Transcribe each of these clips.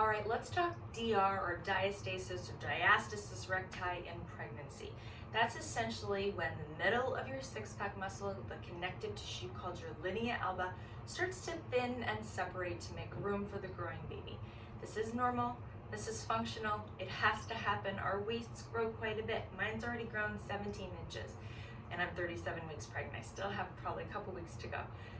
All right, let's talk DR or diastasis or diastasis recti in pregnancy. That's essentially when the middle of your six-pack muscle, the connective tissue called your linea alba, starts to thin and separate to make room for the growing baby. This is normal, this is functional, it has to happen. Our waists grow quite a bit. Mine's already grown 17 inches and I'm 37 weeks pregnant. I still have probably a couple weeks to go.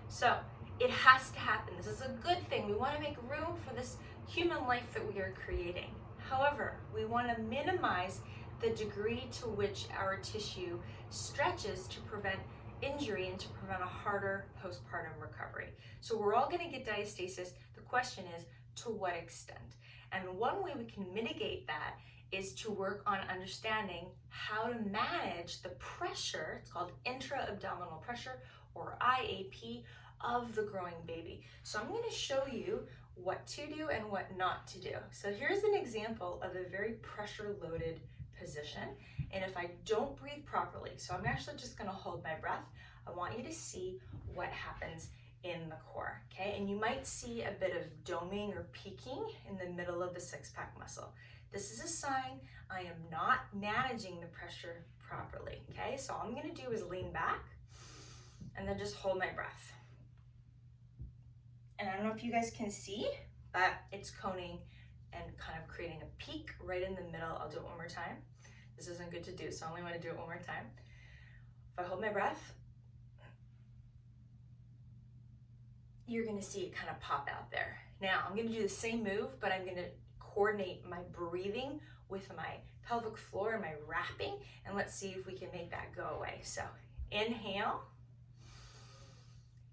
So it has to happen. This is a good thing. We want to make room for this human life that we are creating. However, we want to minimize the degree to which our tissue stretches to prevent injury and to prevent a harder postpartum recovery. So we're all going to get diastasis. The question is, to what extent? And one way we can mitigate that is to work on understanding how to manage the pressure, it's called intra-abdominal pressure, or IAP, of the growing baby. So I'm going to show you what to do and what not to do. So here's an example of a very pressure-loaded position. And if I don't breathe properly, so I'm actually just going to hold my breath, I want you to see what happens in the core, okay? And you might see a bit of doming or peaking in the middle of the six-pack muscle. This is a sign I am not managing the pressure properly, okay? So all I'm going to do is lean back and then just hold my breath. And I don't know if you guys can see, but it's coning and kind of creating a peak right in the middle. I'll do it one more time. This isn't good to do, so I only want to do it one more time. If I hold my breath, you're going to see it kind of pop out there. Now, I'm going to do the same move, but I'm going to coordinate my breathing with my pelvic floor and my wrapping, and let's see if we can make that go away. So inhale,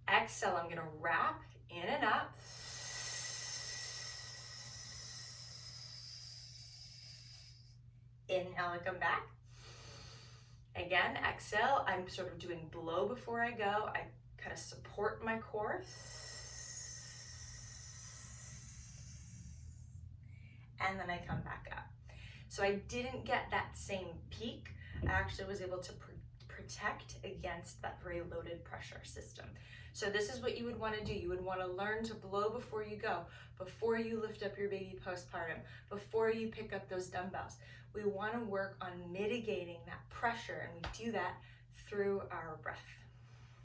exhale, I'm going to wrap in and up. Inhale and come back. Again, exhale, I'm sort of doing blow before I go. I kind of support my core. And then I come back up. So I didn't get that same peak. I actually was able to protect against that very loaded pressure system. So this is what you would want to do. You would want to learn to blow before you go, before you lift up your baby postpartum, before you pick up those dumbbells. We want to work on mitigating that pressure, and we do that through our breath.